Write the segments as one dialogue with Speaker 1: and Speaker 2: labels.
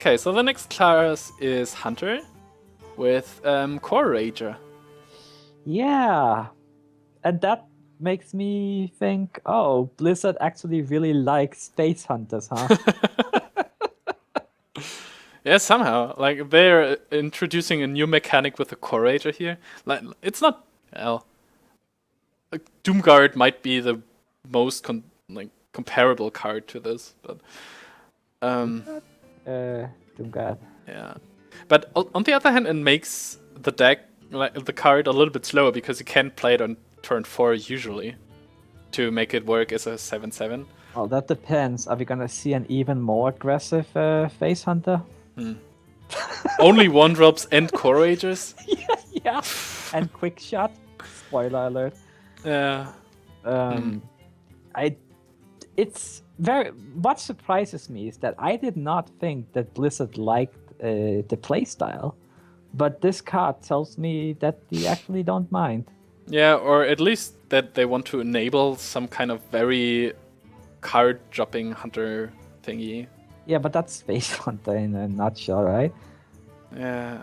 Speaker 1: Okay, so the next class is Hunter with Core Rager.
Speaker 2: Yeah, and that makes me think, oh, Blizzard actually really likes space hunters, huh?
Speaker 1: Yeah, somehow. Like, they're introducing a new mechanic with the Core Rager here. Like, it's not... Well, like, Doomguard might be the most comparable card to this, but...
Speaker 2: Doomguard.
Speaker 1: Yeah. But on the other hand, it makes the deck, like the card, a little bit slower because you can't play it on turn 4 usually to make it work as a 7/7.
Speaker 2: Well, that depends. Are we gonna see an even more aggressive face hunter?
Speaker 1: Only 1-drops and Core Ragers?
Speaker 2: Yeah. And quick shot. Spoiler alert.
Speaker 1: Yeah.
Speaker 2: It's very. What surprises me is that I did not think that Blizzard liked the playstyle, but this card tells me that they actually don't mind.
Speaker 1: Yeah, or at least that they want to enable some kind of very card-dropping hunter thingy.
Speaker 2: Yeah, but that's Space Hunter in a nutshell, right?
Speaker 1: Yeah,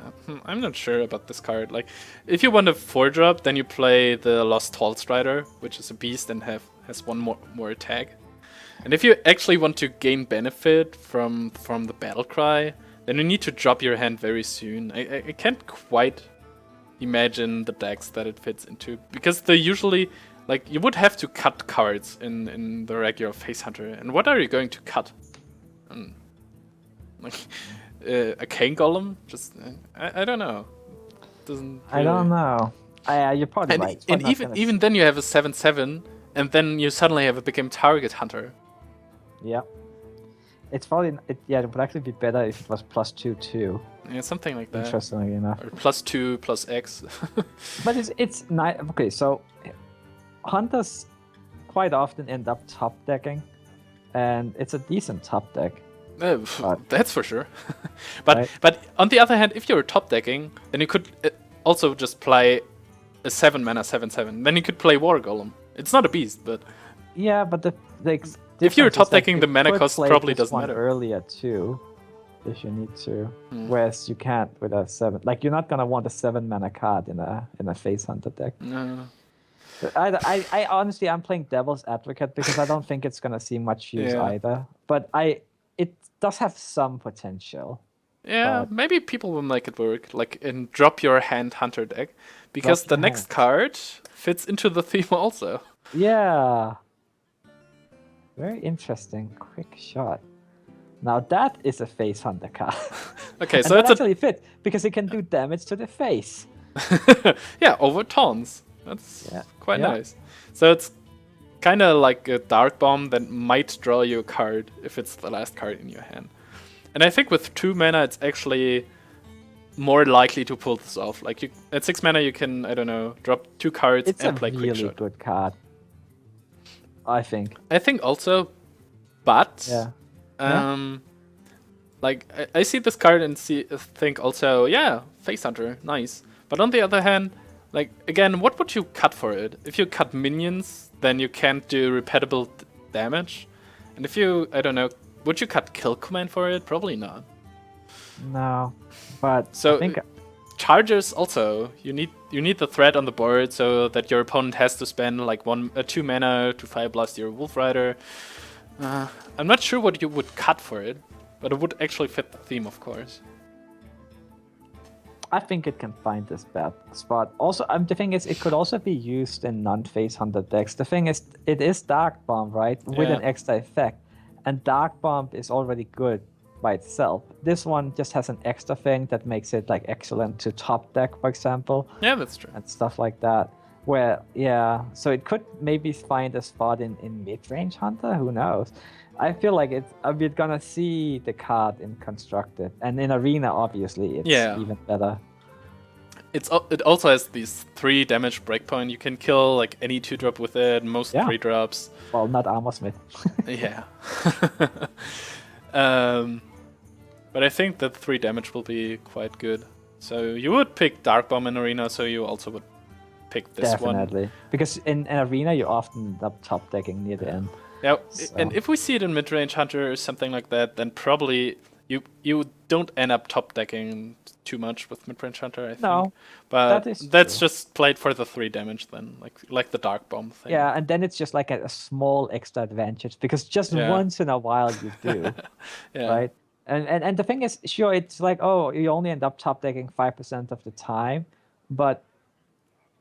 Speaker 1: I'm not sure about this card. Like, if you want a 4-drop, then you play the Lost Tall Strider, which is a beast and has one more attack. And if you actually want to gain benefit from the battle cry, then you need to drop your hand very soon. I can't quite imagine the decks that it fits into, because they usually, like, you would have to cut cards in the regular Face Hunter. And what are you going to cut? Like a Cane Golem? Just I don't know. Doesn't.
Speaker 2: I don't know. You're probably
Speaker 1: And,
Speaker 2: right.
Speaker 1: and even then you have a 7/7, and then you suddenly have a become target hunter.
Speaker 2: Yeah. It's probably it would actually be better if it was +2/2.
Speaker 1: Yeah, something like that.
Speaker 2: Interestingly enough.
Speaker 1: Or +2 +X.
Speaker 2: But it's nice. Okay, so hunters quite often end up top decking, and it's a decent top deck.
Speaker 1: That's for sure. But on the other hand, if you're top decking, then you could also just play a 7-mana 7/7. Then you could play War Golem. It's not a beast, but
Speaker 2: yeah, but the
Speaker 1: if you're top decking,
Speaker 2: you
Speaker 1: the mana
Speaker 2: could
Speaker 1: cost
Speaker 2: play
Speaker 1: probably
Speaker 2: this
Speaker 1: doesn't
Speaker 2: one
Speaker 1: matter.
Speaker 2: earlier too, if you need to. Whereas you can't with a 7. Like, you're not gonna want a 7-mana card in a face hunter deck.
Speaker 1: No.
Speaker 2: I honestly, I'm playing devil's advocate because I don't think it's gonna see much use either. But it does have some potential.
Speaker 1: Yeah, maybe people will make it work, like in Drop Your Hand Hunter deck, because the next card fits into the theme also.
Speaker 2: Yeah. Very interesting. Quick shot. Now that is a face hunter card.
Speaker 1: Okay, so
Speaker 2: that
Speaker 1: it's
Speaker 2: actually fits because it can do damage to the face.
Speaker 1: yeah, over taunts. That's quite
Speaker 2: Yeah.
Speaker 1: nice. So it's kind of like a Dark Bomb that might draw you a card if it's the last card in your hand. And I think with 2 mana, it's actually more likely to pull this off. Like, at 6 mana, you can, I don't know, drop 2 cards
Speaker 2: It's
Speaker 1: and
Speaker 2: a
Speaker 1: play Quick
Speaker 2: really
Speaker 1: Shot.
Speaker 2: good card, I think.
Speaker 1: I think also, but
Speaker 2: Yeah.
Speaker 1: like I see this card and think also, yeah, Face Hunter, nice. But on the other hand, like, again, what would you cut for it? If you cut minions, then you can't do repeatable damage. And if you, I don't know, would you cut kill command for it? Probably not.
Speaker 2: No, but
Speaker 1: So
Speaker 2: I think
Speaker 1: chargers also, you need the threat on the board so that your opponent has to spend like 2 mana to Fire Blast your Wolf Rider. I'm not sure what you would cut for it, but it would actually fit the theme, of course.
Speaker 2: I think it can find this bad spot. Also, the thing is, it could also be used in non-face hunter decks. The thing is, it is Dark Bomb, right? With an extra effect. And Dark Bomb is already good by itself. This one just has an extra thing that makes it like excellent to top deck, for example.
Speaker 1: Yeah, that's true.
Speaker 2: And stuff like that. Where, so it could maybe find a spot in mid-range hunter. Who knows? I feel like we're gonna see the card in constructed, and in arena, obviously, it's even better.
Speaker 1: It also has these 3 damage breakpoint. You can kill like any 2-drop with it. Most 3-drops.
Speaker 2: Well, not Armor Smith.
Speaker 1: Yeah. But I think that 3 damage will be quite good. So you would pick Dark Bomb in arena. So you also would pick this one.
Speaker 2: Definitely, because in arena you often end up top decking near the end.
Speaker 1: Yeah, and if we see it in mid-range hunter or something like that, then probably you don't end up top decking too much with Midrange Hunter, I think.
Speaker 2: No,
Speaker 1: but
Speaker 2: that is
Speaker 1: that's
Speaker 2: true.
Speaker 1: just played for the 3 damage then, like the Dark Bomb thing.
Speaker 2: Yeah, and then it's just like a small extra advantage because just once in a while you do,
Speaker 1: Yeah.
Speaker 2: right? And the thing is, sure, it's like, oh, you only end up top decking 5% of the time, but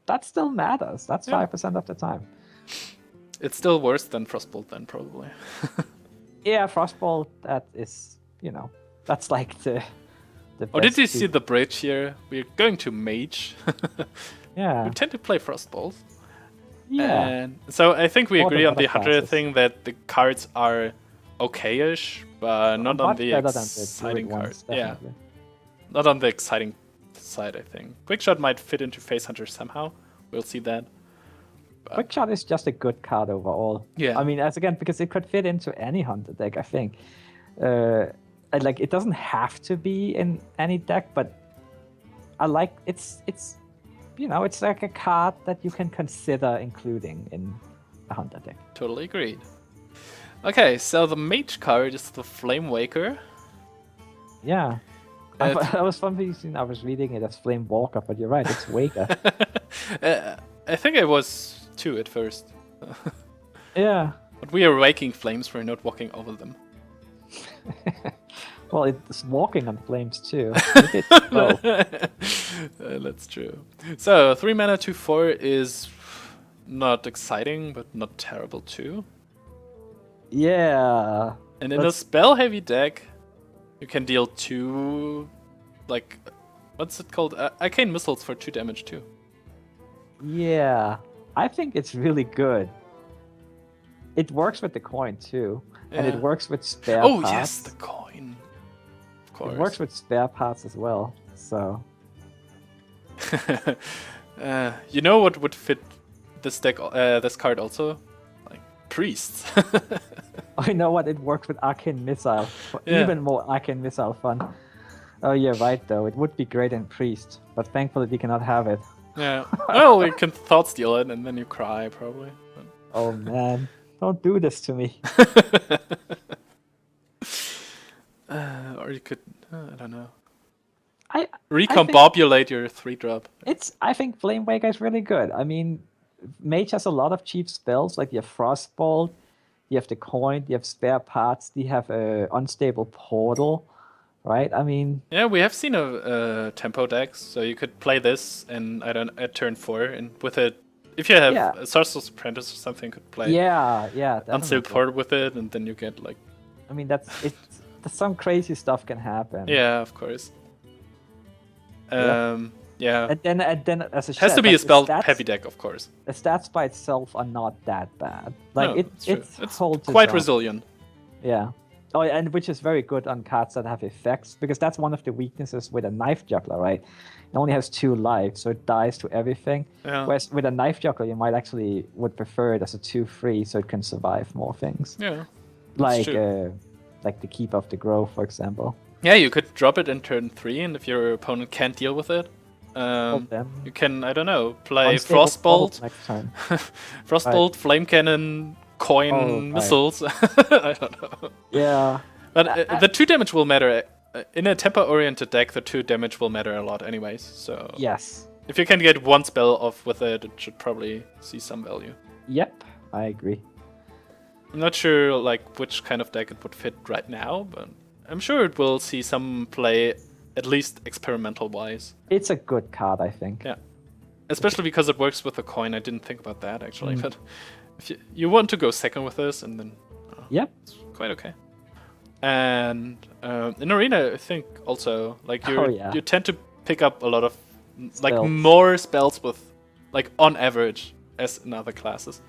Speaker 2: that still matters. That's 5% of the time.
Speaker 1: It's still worse than Frostbolt then, probably.
Speaker 2: Yeah, Frostbolt, that is, that's like the
Speaker 1: Oh, did
Speaker 2: best
Speaker 1: you see the bridge here? We're going to Mage.
Speaker 2: Yeah.
Speaker 1: We tend to play Frostbolt.
Speaker 2: Yeah.
Speaker 1: And so I think we
Speaker 2: More
Speaker 1: agree
Speaker 2: than
Speaker 1: on the
Speaker 2: other
Speaker 1: Hunter
Speaker 2: classes.
Speaker 1: thing that the cards are okay-ish, but not on
Speaker 2: Much
Speaker 1: the
Speaker 2: better than the
Speaker 1: exciting
Speaker 2: druid
Speaker 1: card.
Speaker 2: ones,
Speaker 1: Yeah,
Speaker 2: definitely.
Speaker 1: not on the exciting side, I think. Quickshot might fit into Face Hunter somehow. We'll see that.
Speaker 2: Quickshot is just a good card overall.
Speaker 1: Yeah.
Speaker 2: I mean, because it could fit into any hunter deck, I think. And like, it doesn't have to be in any deck, but I like it's like a card that you can consider including in a hunter deck.
Speaker 1: Totally agreed. Okay, so the Mage card is the Flamewaker.
Speaker 2: Yeah. I was reading it as Flamewalker, but you're right, it's Waker.
Speaker 1: I think I was too at first.
Speaker 2: Yeah.
Speaker 1: But we are waking flames, we're not walking over them.
Speaker 2: Well, it's walking on flames too. It's both.
Speaker 1: That's true. So 3 mana 2/4 is not exciting, but not terrible too.
Speaker 2: Yeah.
Speaker 1: And in a spell heavy deck, you can deal 2, like, what's it called? Arcane missiles for 2 damage too.
Speaker 2: Yeah, I think it's really good. It works with the coin too, and it
Speaker 1: Yeah.
Speaker 2: works with spare
Speaker 1: Oh
Speaker 2: parts.
Speaker 1: yes, the coin. Of course.
Speaker 2: It works with spare parts as well. So
Speaker 1: you know what would fit this deck? This card also, like priests.
Speaker 2: I know what it works with Arcane Missile. For
Speaker 1: Yeah.
Speaker 2: Even more Arcane Missile fun. Oh, you're right though. It would be great in Priest, but thankfully we cannot have it.
Speaker 1: Yeah. Well, we can thought steal it and then you cry probably.
Speaker 2: Oh man, don't do this to me.
Speaker 1: Or you could, I don't know,
Speaker 2: I
Speaker 1: recombobulate your 3-drop.
Speaker 2: I think Flamewaker is really good. I mean, Mage has a lot of cheap spells, like you have Frostbolt, you have the coin, you have spare parts, you have a unstable portal, right? I mean,
Speaker 1: Yeah, we have seen a tempo deck, so you could play this and at turn 4, and with it, if you have a Sorcerer's Apprentice or something, you could play
Speaker 2: yeah,
Speaker 1: Unsealed
Speaker 2: definitely.
Speaker 1: Portal with it, and then you get like.
Speaker 2: I mean, some crazy stuff can happen.
Speaker 1: Yeah, of course. Yeah.
Speaker 2: And then as a
Speaker 1: It has to be a spell heavy deck, of course.
Speaker 2: The stats by itself are not that bad. Like
Speaker 1: No,
Speaker 2: it's holds
Speaker 1: quite
Speaker 2: its own.
Speaker 1: resilient.
Speaker 2: Yeah. Oh, and which is very good on cards that have effects, because that's one of the weaknesses with a Knife Juggler, right? It only has 2 lives, so it dies to everything.
Speaker 1: Yeah.
Speaker 2: Whereas with a Knife Juggler, you might would prefer it as a 2/3, so it can survive more things.
Speaker 1: Yeah.
Speaker 2: Like the Keeper of the Grove, for example.
Speaker 1: Yeah, you could drop it in turn 3, and if your opponent can't deal with it,
Speaker 2: Them.
Speaker 1: you can, I don't know, play
Speaker 2: Unstable portal
Speaker 1: Frostbolt,
Speaker 2: next turn.
Speaker 1: Frostbolt, Flame Cannon, coin,
Speaker 2: right.
Speaker 1: missiles. I don't know.
Speaker 2: Yeah.
Speaker 1: But the 2 damage will matter. In a tempo-oriented deck, the 2 damage will matter a lot anyways, so...
Speaker 2: Yes.
Speaker 1: If you can get 1 spell off with it, it should probably see some value.
Speaker 2: Yep, I agree.
Speaker 1: I'm not sure like which kind of deck it would fit right now, but I'm sure it will see some play, at least experimental-wise.
Speaker 2: It's a good card, I think.
Speaker 1: Yeah. Especially because it works with the coin. I didn't think about that, actually. But if you want to go second with this, and then...
Speaker 2: Yep.
Speaker 1: It's quite okay. And in Arena, I think also, like, you tend to pick up a lot of, like, more spells with, like, on average, as in other classes.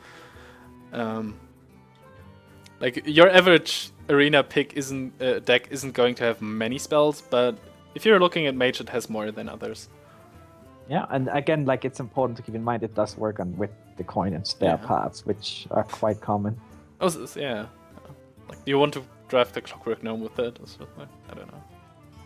Speaker 1: Like, your average Arena deck isn't going to have many spells, but if you're looking at Mage, it has more than others.
Speaker 2: Yeah, and again, like, it's important to keep in mind it does work with the coin and spare parts, which are quite common.
Speaker 1: Oh, yeah. Like, do you want to drive the Clockwork Gnome with it? Or something? I don't know.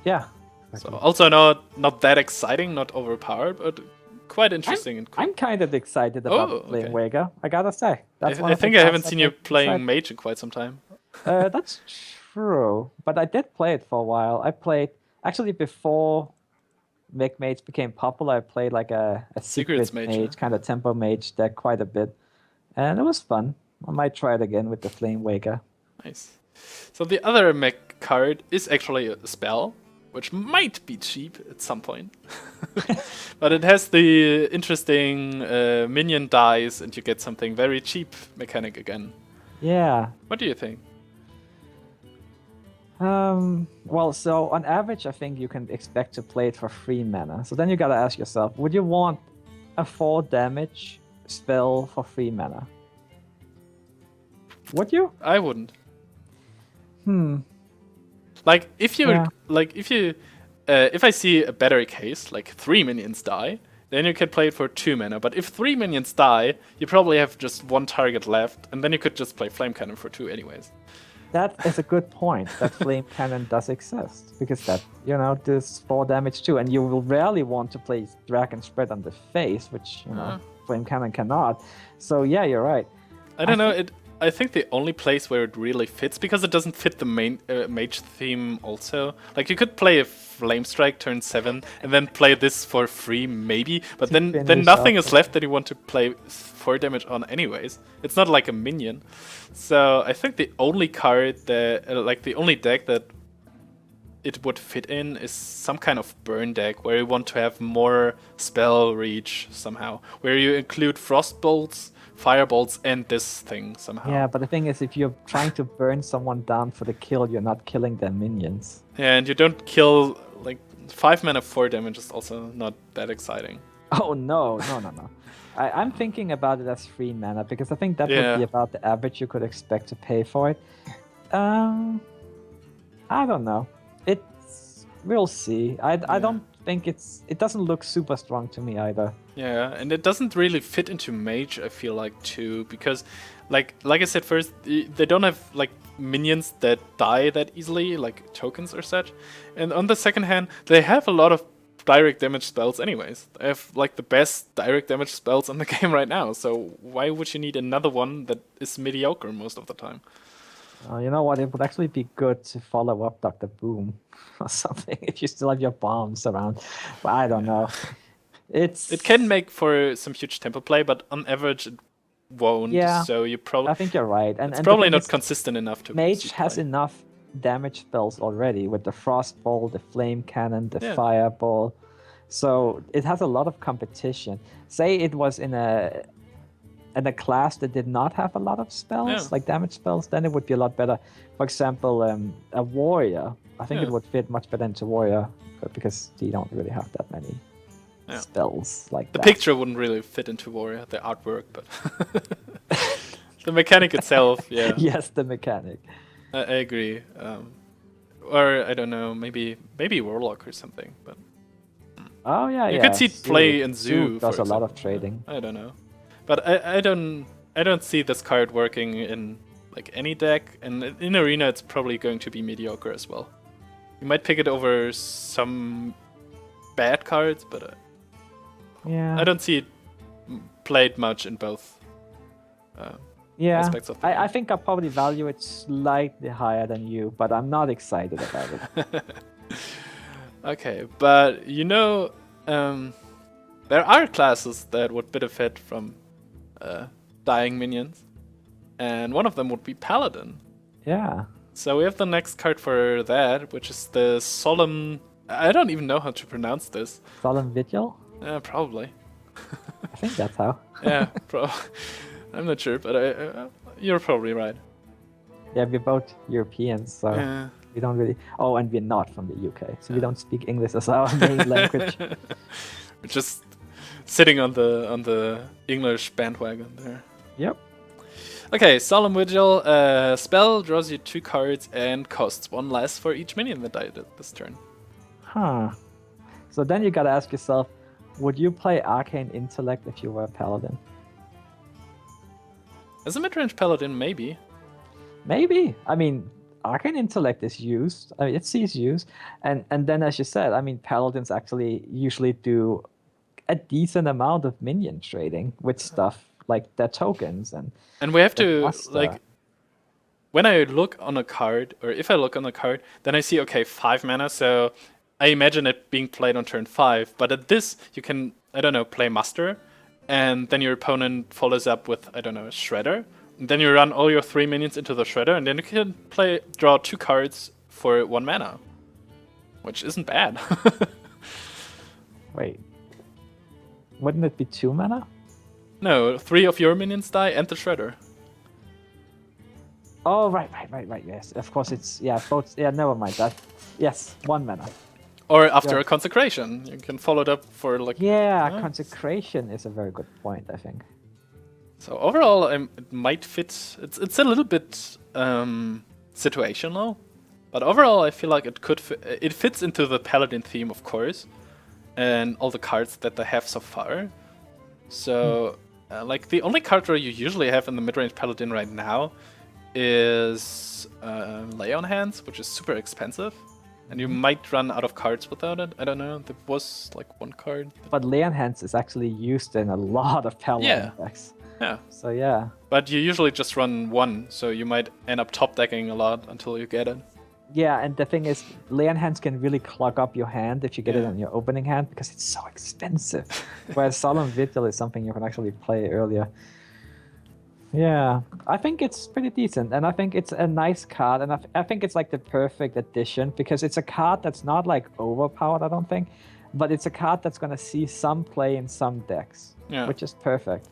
Speaker 2: Yeah.
Speaker 1: So also not that exciting, not overpowered, but quite interesting.
Speaker 2: I'm kind of excited about Flamewaker. I gotta say,
Speaker 1: I think I haven't seen you playing Mage in quite some time.
Speaker 2: That's True, but I did play it for a while. I played actually before Mage became popular. I played like a
Speaker 1: Secrets
Speaker 2: secret
Speaker 1: Mage,
Speaker 2: mage, kind of tempo mage deck quite a bit, and it was fun. I might try it again with the Flamewaker.
Speaker 1: Nice. So the other mech card is actually a spell, which might be cheap at some point. But it has the interesting minion dice, and you get something very cheap mechanic again.
Speaker 2: Yeah.
Speaker 1: What do you think?
Speaker 2: Well, so on average, I think you can expect to play it for 3 mana. So then you gotta ask yourself, would you want a 4 damage spell for 3 mana? Would you?
Speaker 1: I wouldn't.
Speaker 2: Hmm.
Speaker 1: Like if you
Speaker 2: Yeah.
Speaker 1: if I see a better case, like 3 minions die, then you can play it for 2 mana. But if 3 minions die, you probably have just 1 target left, and then you could just play Flame Cannon for 2 anyways.
Speaker 2: That is a good point. That Flame Cannon does exist because that does 4 damage too, and you will rarely want to play Dragon Spread on the face, which Flame Cannon cannot. So yeah, you're right.
Speaker 1: I don't know. I think the only place where it really fits, because it doesn't fit the main mage theme also. Like you could play a Flame Strike turn 7 and then play this for free maybe, but then nothing is left that you want to play 4 damage on anyways. It's not like a minion. So I think the only card that the only deck that it would fit in is some kind of burn deck where you want to have more spell reach somehow, where you include Frostbolts, Firebolts, and this thing somehow.
Speaker 2: Yeah, but the thing is, if you're trying to burn someone down for the kill, you're not killing their minions.
Speaker 1: Yeah, and you don't kill, like, 5 mana 4 damage is also not that exciting.
Speaker 2: Oh, no. I'm thinking about it as 3 mana, because I think that would be about the average you could expect to pay for it. I don't know. We'll see. I don't think it doesn't look super strong to me either.
Speaker 1: Yeah, and it doesn't really fit into Mage, I feel like, too, because like I said first, they don't have like minions that die that easily, like tokens or such. And on the second hand, they have a lot of direct damage spells anyways. They have like the best direct damage spells in the game right now, so why would you need another one that is mediocre most of the time?
Speaker 2: You know what? It would actually be good to follow up Dr. Boom or something if you still have your bombs around. But I don't know.
Speaker 1: It can make for some huge tempo play, but on average it won't.
Speaker 2: Yeah,
Speaker 1: so you probably.
Speaker 2: I think you're right. And
Speaker 1: it's probably not consistent enough to.
Speaker 2: Mage has enough damage spells already with the Frostball, the Flame Cannon, the Fireball. So it has a lot of competition. Say it was in a class that did not have a lot of spells, like damage spells, then it would be a lot better. For example, a warrior. I think it would fit much better into warrior because you don't really have that many spells like that.
Speaker 1: The picture wouldn't really fit into warrior, the artwork, but the mechanic itself, yeah.
Speaker 2: Yes, the mechanic.
Speaker 1: I agree. Or I don't know, maybe warlock or something, but.
Speaker 2: Oh yeah,
Speaker 1: you could see it play in Zoo.
Speaker 2: Does a lot of trading.
Speaker 1: I don't know. But I don't see this card working in like any deck, and in Arena it's probably going to be mediocre as well. You might pick it over some bad cards, but I don't see it played much in both aspects of the game.
Speaker 2: I think I probably value it slightly higher than you, but I'm not excited about it.
Speaker 1: Okay, but there are classes that would benefit from dying minions, and one of them would be Paladin.
Speaker 2: Yeah.
Speaker 1: So we have the next card for that, which is the Solemn. I don't even know how to pronounce this.
Speaker 2: Solemn Vigil?
Speaker 1: Probably.
Speaker 2: I think that's how.
Speaker 1: Yeah, I'm not sure, but you're probably right.
Speaker 2: Yeah, we're both Europeans, so we don't really. Oh, and we're not from the UK, so we don't speak English as our main language.
Speaker 1: We're just sitting on the English bandwagon there.
Speaker 2: Yep.
Speaker 1: Okay, Solemn Vigil. Spell draws you 2 cards and costs 1 less for each minion that died this turn.
Speaker 2: Huh. So then you gotta ask yourself, would you play Arcane Intellect if you were a Paladin?
Speaker 1: As a mid-range Paladin, maybe.
Speaker 2: Maybe. I mean, Arcane Intellect is used. I mean, it sees use. And then, as you said, I mean, Paladins actually usually do a decent amount of minion trading with stuff like their tokens and
Speaker 1: we have to like when I look on a card, or if I look on a card, then I see, okay, 5 mana, so I imagine it being played on turn 5. But at this, you can, I don't know, play Muster, and then your opponent follows up with, I don't know, a Shredder. And then you run all your 3 minions into the Shredder, and then you can draw 2 cards for 1 mana. Which isn't bad.
Speaker 2: Wait. Wouldn't it be 2 mana?
Speaker 1: No, 3 of your minions die and the Shredder.
Speaker 2: Oh, right. Yes, of course it's both. Yeah, never mind that. Yes, 1 mana.
Speaker 1: Or after a consecration, you can follow it up for like.
Speaker 2: Yeah, consecration is a very good point, I think.
Speaker 1: So overall, it might fit. It's a little bit situational, but overall, I feel like it fits into the Paladin theme, of course, and all the cards that they have so far. So, like the only card draw you usually have in the mid-range Paladin right now is Lay on Hands, which is super expensive, and you might run out of cards without it. I don't know. There was like 1 card.
Speaker 2: But Lay on Hands is actually used in a lot of Paladin decks.
Speaker 1: Yeah.
Speaker 2: So yeah.
Speaker 1: But you usually just run 1, so you might end up top decking a lot until you get it.
Speaker 2: Yeah, and the thing is, Lay on Hands can really clog up your hand if you get it on your opening hand because it's so expensive. Whereas Solemn Vigil is something you can actually play earlier. Yeah, I think it's pretty decent, and I think it's a nice card, and I think it's like the perfect addition because it's a card that's not like overpowered, I don't think, but it's a card that's gonna see some play in some decks, which is perfect.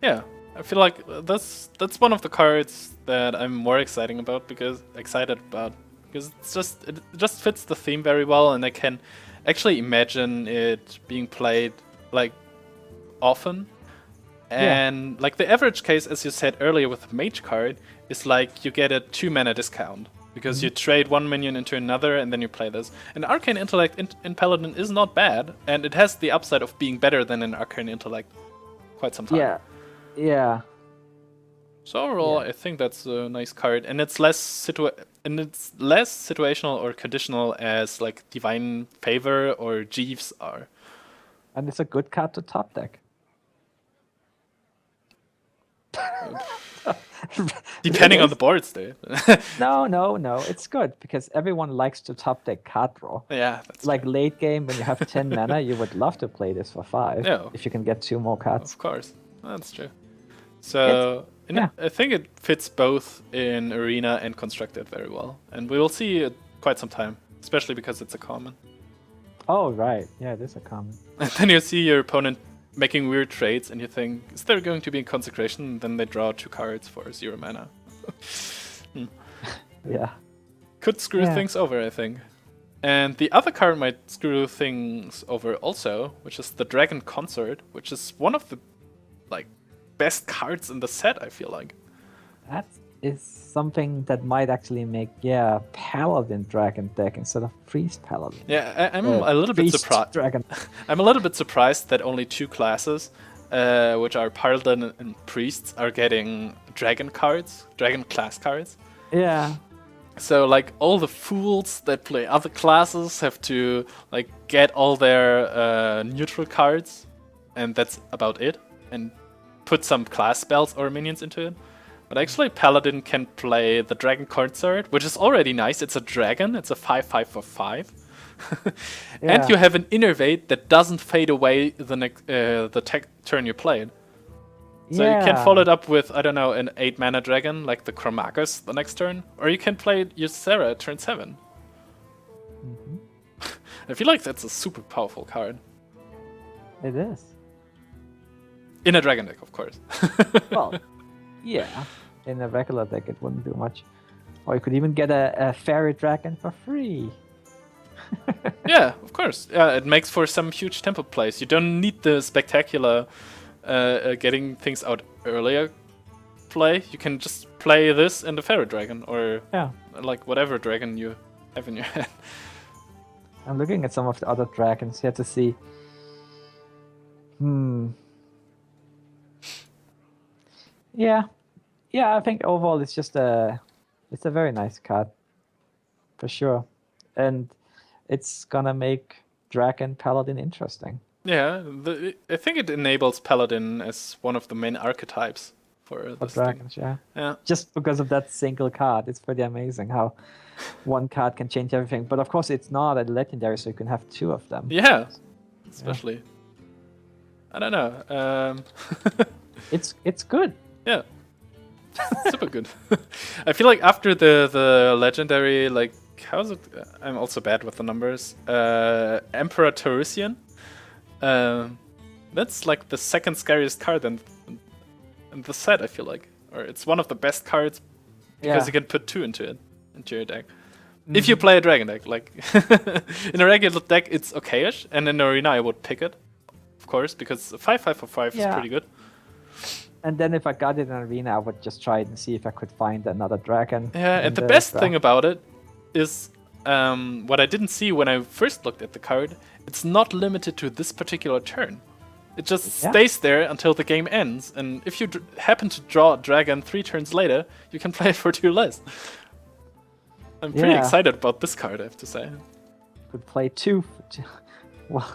Speaker 1: Yeah, I feel like that's one of the cards that I'm more excited about because it just fits the theme very well, and I can actually imagine it being played like often. And like the average case, as you said earlier with the Mage card, is like you get a 2 mana discount because you trade 1 minion into another and then you play this. And Arcane Intellect in Paladin is not bad, and it has the upside of being better than an Arcane Intellect quite some time.
Speaker 2: Yeah.
Speaker 1: So overall, I think that's a nice card, and it's less situational or conditional as like Divine Favor or Jeeves are.
Speaker 2: And it's a good card to top deck.
Speaker 1: Depending on the boards, dude.
Speaker 2: No, it's good because everyone likes to top deck card draw.
Speaker 1: Yeah, that's
Speaker 2: like
Speaker 1: true.
Speaker 2: Late game when you have 10 mana, you would love to play this for 5 if you can get 2 more cards.
Speaker 1: Of course, that's true. So I think it fits both in Arena and Constructed very well, and we will see it quite some time, especially because it's a common.
Speaker 2: Oh right, yeah, it is a common.
Speaker 1: And then you see your opponent making weird trades, and you think, is there going to be a consecration? And then they draw 2 cards for 0 mana.
Speaker 2: Yeah.
Speaker 1: Could screw things over, I think. And the other card might screw things over also, which is the Dragon Consort, which is one of the like best cards in the set, I feel like.
Speaker 2: That is something that might actually make Paladin Dragon deck instead of Priest Paladin.
Speaker 1: Yeah, I'm a little bit surprised.
Speaker 2: Dragon.
Speaker 1: I'm a little bit surprised that only 2 classes, which are Paladin and Priests, are getting Dragon cards, Dragon class cards.
Speaker 2: Yeah.
Speaker 1: So like all the fools that play other classes have to like get all their neutral cards, and that's about it, and put some class spells or minions into it. But actually, Paladin can play the Dragon Consort, which is already nice. It's a dragon. It's a 5/5 for 5. And you have an Innervate that doesn't fade away the turn you played. So you can follow it up with, I don't know, an 8 mana dragon like the Chromacus the next turn. Or you can play Ysera at turn 7. I feel like that's a super powerful card.
Speaker 2: It is.
Speaker 1: In a dragon deck, of course.
Speaker 2: Well, yeah. In a regular deck, it wouldn't do much. Or you could even get a fairy dragon for free.
Speaker 1: Yeah, of course. Yeah, it makes for some huge tempo plays. You don't need the spectacular getting things out earlier play. You can just play this and the fairy dragon, or like whatever dragon you have in your hand.
Speaker 2: I'm looking at some of the other dragons here to see. Yeah, I think overall it's just it's a very nice card, for sure, and it's gonna make Dragon Paladin interesting.
Speaker 1: Yeah, I think it enables Paladin as one of the main archetypes for
Speaker 2: For
Speaker 1: this thing.
Speaker 2: dragons, yeah.
Speaker 1: Yeah.
Speaker 2: Just because of that single card, it's pretty amazing how one card can change everything. But of course, it's not a legendary, so you can have 2 of them.
Speaker 1: Yeah. Especially. I don't know.
Speaker 2: It's good.
Speaker 1: Yeah. Super good. I feel like after the legendary, like, how's it? I'm also bad with the numbers. Emperor Tarusian. That's like the second scariest card in the set, I feel like. Or it's one of the best cards because you can put 2 into your deck. If you play a dragon deck, like in a regular deck, it's okayish, and in arena I would pick it, of course, because 5/5 for 5 is pretty good.
Speaker 2: And then if I got it in arena, I would just try it and see if I could find another dragon.
Speaker 1: Yeah, and the best thing about it is what I didn't see when I first looked at the card. It's not limited to this particular turn. It just stays there until the game ends, and if you happen to draw a dragon 3 turns later, you can play it for 2 less. I'm pretty excited about this card, I have to say.
Speaker 2: Could play 2. Well,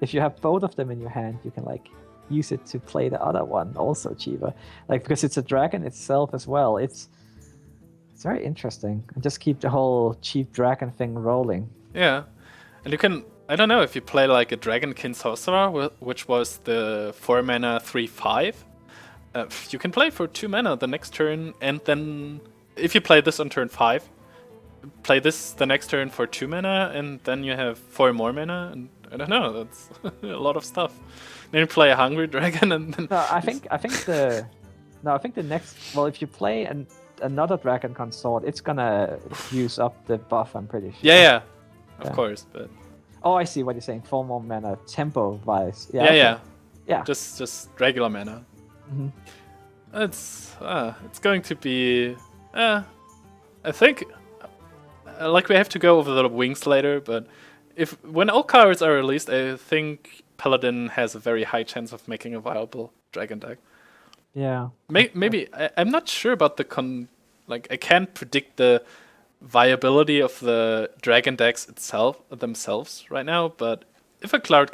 Speaker 2: if you have both of them in your hand, you can like use it to play the other one also cheaper. Like because it's a dragon itself as well. It's very interesting. And just keep the whole cheap dragon thing rolling.
Speaker 1: Yeah, and you can. I don't know if you play like a Dragonkin Sorcerer, which was the 4 mana 3/5. You can play for 2 mana the next turn, and then if you play this on turn 5, play this the next turn for 2 mana, and then you have 4 more mana, and I don't know, that's a lot of stuff. Then you play a Hungry Dragon, and then...
Speaker 2: I think the next... Well, if you play another Dragon Consort, it's gonna use up the buff, I'm pretty sure.
Speaker 1: Yeah, of course, but...
Speaker 2: Oh, I see what you're saying. 4 more mana, tempo-wise.
Speaker 1: Yeah.
Speaker 2: Yeah.
Speaker 1: Just regular mana.
Speaker 2: Mm-hmm.
Speaker 1: It's going to be... I think... like, we have to go over the wings later, but when all cards are released, I think Paladin has a very high chance of making a viable dragon deck.
Speaker 2: Yeah.
Speaker 1: Maybe... I'm not sure about the... I can't predict the viability of the dragon decks themselves right now, but if a class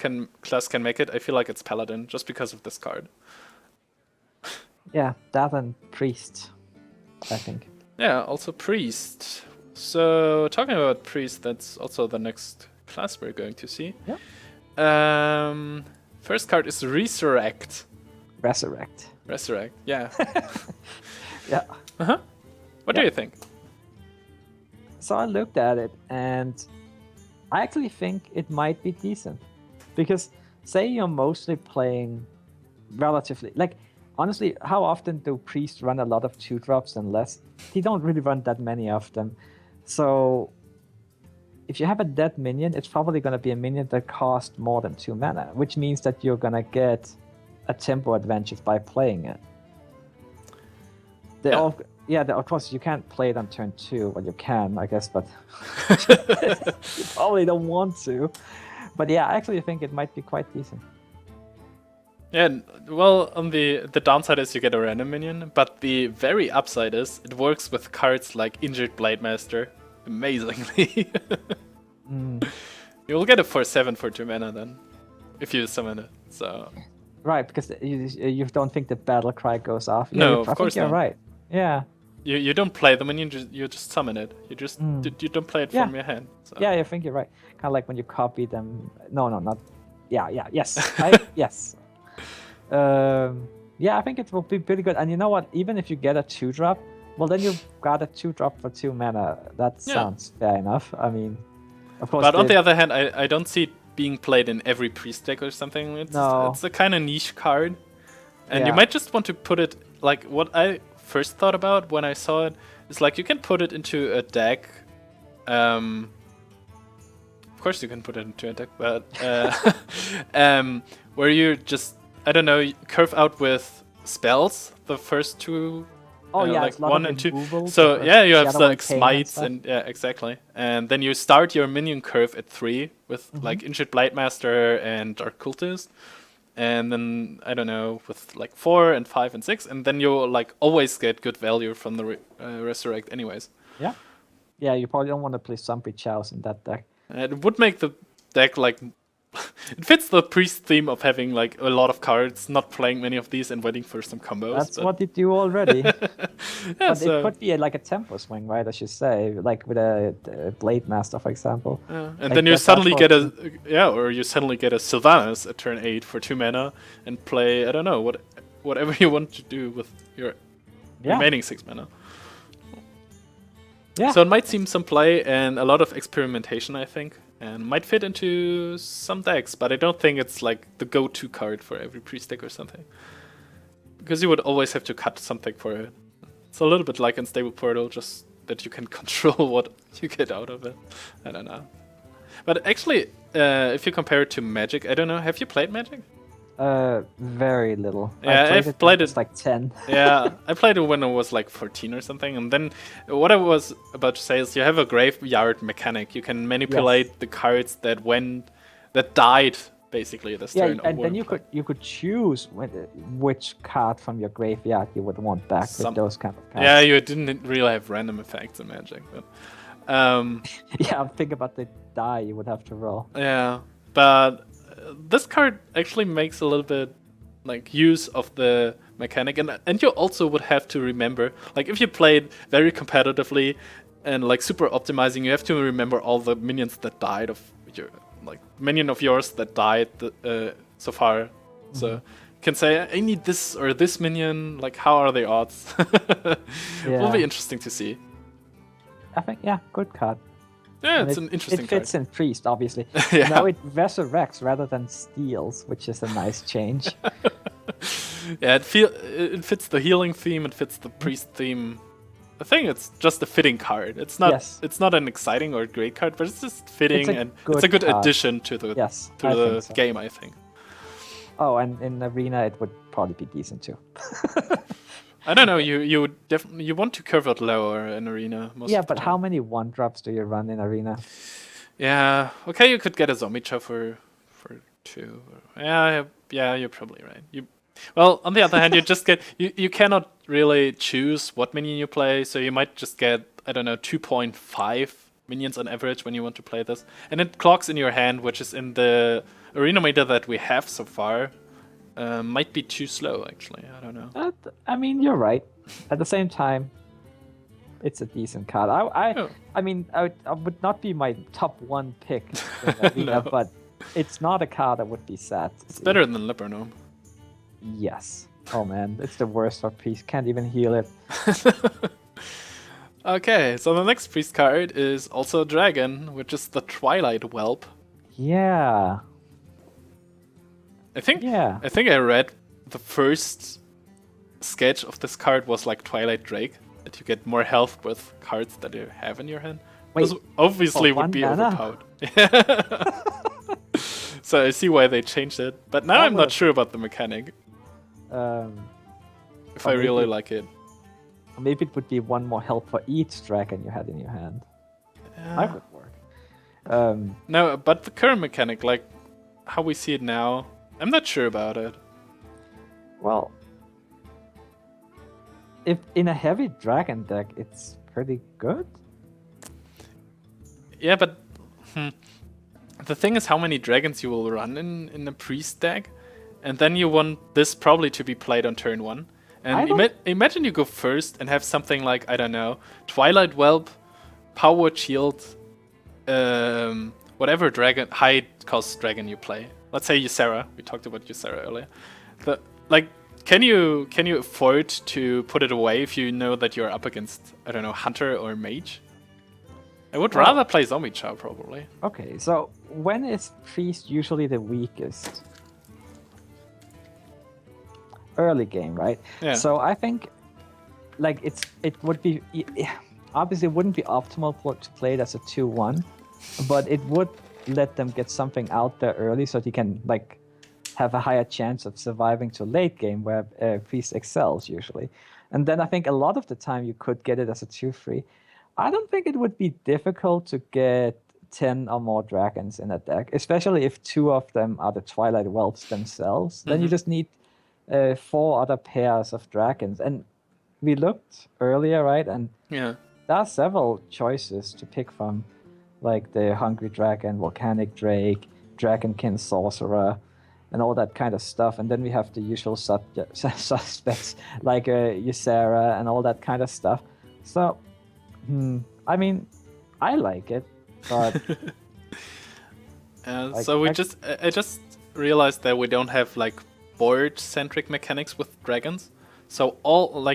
Speaker 1: can make it, I feel like it's Paladin, just because of this card.
Speaker 2: Yeah, that and Priest, I think.
Speaker 1: Yeah, also Priest. So, talking about Priest, that's also the next class we're going to see.
Speaker 2: Yeah.
Speaker 1: First card is Resurrect.
Speaker 2: Resurrect,
Speaker 1: yeah.
Speaker 2: Yeah.
Speaker 1: Uh-huh. What do you think?
Speaker 2: So I looked at it, and I actually think it might be decent. Because, say you're mostly playing relatively... Like, honestly, how often do priests run a lot of 2-drops and less? They don't really run that many of them. So, if you have a dead minion, it's probably going to be a minion that costs more than 2 mana, which means that you're going to get a tempo advantage by playing it. Of course, you can't play it on turn 2. Well, you can, I guess, but you probably don't want to. But yeah, I actually think it might be quite decent.
Speaker 1: Yeah, well, on the downside is you get a random minion, but the very upside is it works with cards like Injured Blademaster amazingly. You'll get a 4/7 for 2 mana then, if you summon it. So.
Speaker 2: Right, because you don't think the battle cry goes off.
Speaker 1: No, of course
Speaker 2: you're
Speaker 1: not.
Speaker 2: Right. Yeah.
Speaker 1: You don't play the minion, you just summon it. You just you don't play it from your hand. So.
Speaker 2: Yeah, I think you're right. Kind of like when you copy them. No, not. Yeah, yes. Yes. Yeah, I think it will be pretty good. And you know what? Even if you get a 2-drop, well, then you've got a 2-drop for 2 mana. That sounds fair enough. I mean, of course.
Speaker 1: But on the other hand, I don't see it being played in every priest deck or something. It's a kind of niche card, and you might just want to put it like what I first thought about when I saw it is like you can put it into a deck. Of course, you can put it into a deck, but where you just curve out with spells the first 2. Like 1 and 2. So you have like smites and exactly. And then you start your minion curve at 3 with like Injured Blademaster and Dark Cultist. And then with like 4 and 5 and 6, and then you'll like always get good value from the Resurrect anyways.
Speaker 2: Yeah. Yeah, you probably don't want to play Zombie Chows in that deck.
Speaker 1: It would make the deck like It fits the priest theme of having like a lot of cards, not playing many of these, and waiting for some combos.
Speaker 2: That's what they do already.
Speaker 1: Yeah,
Speaker 2: But
Speaker 1: so,
Speaker 2: it could be like a tempo swing, right? I should say, like with a Blade Master, for example.
Speaker 1: and
Speaker 2: Like,
Speaker 1: then you
Speaker 2: that's
Speaker 1: suddenly
Speaker 2: what-
Speaker 1: get or you suddenly get a Sylvanas at turn 8 for 2 mana and play, I don't know, whatever you want to do with your remaining 6 mana.
Speaker 2: Yeah.
Speaker 1: So it might seem some play and a lot of experimentation, I think, and might fit into some decks, but I don't think it's like the go-to card for every priest deck or something. Because you would always have to cut something for it. It's a little bit like Unstable Portal, just that you can control what you get out of it. I don't know. But actually, if you compare it to Magic, I don't know, have you played Magic?
Speaker 2: Very little.
Speaker 1: Yeah, I've played it
Speaker 2: like 10.
Speaker 1: Yeah, I played it when I was like 14 or something, and then what I was about to say is you have a graveyard mechanic. You can manipulate the cards that died basically this turn.
Speaker 2: And then you could choose which card from your graveyard you would want back with those kind of cards.
Speaker 1: Yeah, you didn't really have random effects in Magic, but
Speaker 2: yeah, think about the die you would have to roll.
Speaker 1: Yeah, but this card actually makes a little bit like use of the mechanic, and you also would have to remember, like if you played very competitively and like super optimizing, you have to remember all the minions that died of your minion of yours that died so far. Mm-hmm. So you can say, I need this or this minion, like how are the odds? Will be interesting to see.
Speaker 2: I think, yeah, good card.
Speaker 1: Yeah, it's an interesting card.
Speaker 2: It fits in Priest, obviously.
Speaker 1: Yeah.
Speaker 2: Now it resurrects rather than steals, which is a nice change.
Speaker 1: Yeah, it fits the healing theme, it fits the priest theme. I think it's just a fitting card. It's not an exciting or great card, but it's just fitting, and it's a good addition to the game, I think.
Speaker 2: Oh, and in Arena it would probably be decent too.
Speaker 1: I don't know. You would definitely want to curve out lower in Arena.
Speaker 2: But how many 1-drops do you run in Arena?
Speaker 1: Yeah. Okay, you could get a zombie chow for 2. Yeah, you're probably right. Well, on the other hand, you just get you cannot really choose what minion you play, so you might just get, I don't know, 2.5 minions on average when you want to play this, and it clocks in your hand, which is in the Arena meter that we have so far. Might be too slow, actually. I don't know.
Speaker 2: I mean, you're right. At the same time, it's a decent card. I mean, I would not be my top 1 pick in Arena, no. But it's not a card I would be sad to see.
Speaker 1: Better than Libernome.
Speaker 2: Yes. Oh man, it's the worst for Priest. Can't even heal it.
Speaker 1: Okay, so the next Priest card is also a dragon, which is the Twilight Whelp.
Speaker 2: Yeah.
Speaker 1: I think I read the first sketch of this card was like Twilight Drake, that you get more health with cards that you have in your hand.
Speaker 2: Wait,
Speaker 1: this obviously would be overpowered. So I see why they changed it, but now I'm not sure about the mechanic. If I really like it.
Speaker 2: Maybe it would be 1 more health for each dragon you had in your hand. That would work.
Speaker 1: No, but the current mechanic, like how we see it now, I'm not sure about it.
Speaker 2: Well, if in a heavy dragon deck, it's pretty good.
Speaker 1: Yeah, but the thing is how many dragons you will run in a priest deck, and then you want this probably to be played on turn 1. And imagine you go first and have something like, I don't know, Twilight Whelp, Power Shield, whatever dragon, high cost dragon you play. Let's say Ysera. We talked about Ysera earlier. Can you afford to put it away if you know that you're up against, I don't know, Hunter or Mage? I would rather play Zombie Chow, probably.
Speaker 2: Okay, so when is Priest usually the weakest? Early game, right? Yeah. So I think, like, it would be obviously it wouldn't be optimal to play it as a 2-1, but it would let them get something out there early so they can like have a higher chance of surviving to late game where Priest excels usually. And then I think a lot of the time you could get it as a 2-3. I don't think it would be difficult to get 10 or more dragons in a deck, especially if 2 of them are the Twilight Whelps themselves. Mm-hmm. Then you just need 4 other pairs of dragons. And we looked earlier, right? And there are several choices to pick from, like the Hungry Dragon, Volcanic Drake, Dragonkin Sorcerer, and all that kind of stuff. And then we have the usual suspects like Ysera and all that kind of stuff. So, I mean, I like it, but
Speaker 1: so I just realized that we don't have like board-centric mechanics with dragons. So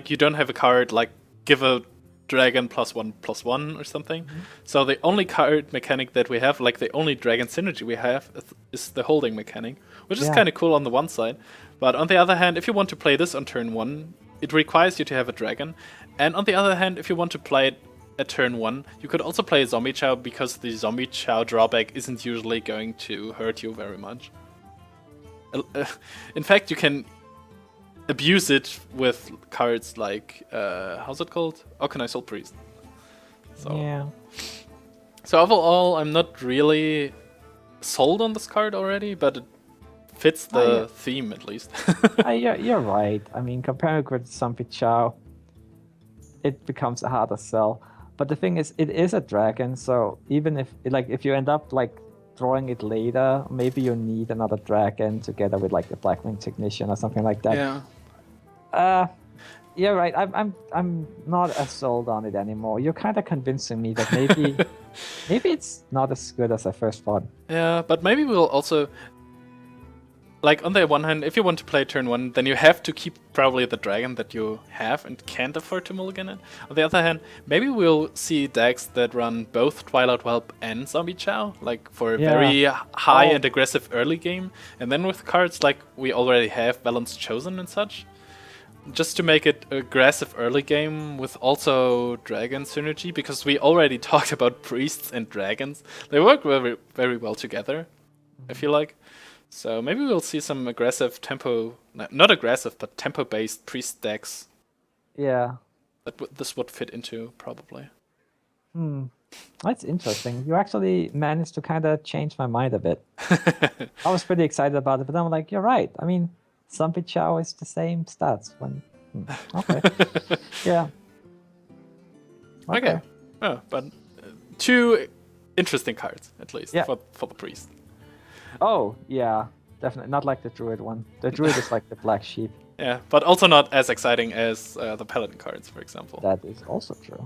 Speaker 1: you don't have a card like give a dragon +1/+1 or something. So the only card mechanic that we have, like the only dragon synergy we have, is the holding mechanic, which is kind of cool on the one side. But on the other hand, if you want to play this on turn 1, it requires you to have a dragon. And on the other hand, if you want to play it at turn 1, you could also play a Zombie Chow, because the Zombie Chow drawback isn't usually going to hurt you very much. In fact, you can abuse it with cards like how's it called? Okanai Soul Priest. So overall, I'm not really sold on this card already, but it fits the theme at least.
Speaker 2: You're right. I mean, comparing with Zombie Chow, it becomes a harder sell. But the thing is, it is a dragon, so even if you end up like drawing it later, maybe you need another dragon together with like the Blackwing Technician or something like that.
Speaker 1: Yeah.
Speaker 2: You're right. I'm not as sold on it anymore. You're kind of convincing me that maybe it's not as good as I first thought.
Speaker 1: Yeah, but maybe we'll also, like, on the one hand, if you want to play turn 1, then you have to keep probably the dragon that you have and can't afford to mulligan it. On the other hand, maybe we'll see decks that run both Twilight Whelp and Zombie Chow, like for a very high and aggressive early game, and then with cards like we already have Balance Chosen and such, just to make it aggressive early game with also dragon synergy, because we already talked about priests and dragons. They work very, very well together, I feel like. So maybe we'll see some aggressive tempo, not aggressive, but tempo-based priest decks.
Speaker 2: Yeah.
Speaker 1: That this would fit into, probably.
Speaker 2: That's interesting. You actually managed to kind of change my mind a bit. I was pretty excited about it, but I'm like, you're right. I mean, Zombie Chow is the same stats. Okay. Yeah.
Speaker 1: Okay. Oh, but 2 interesting cards, at least, for the priest.
Speaker 2: Oh, yeah. Definitely. Not like the Druid one. The Druid is like the black sheep.
Speaker 1: Yeah, but also not as exciting as the Paladin cards, for example.
Speaker 2: That is also true.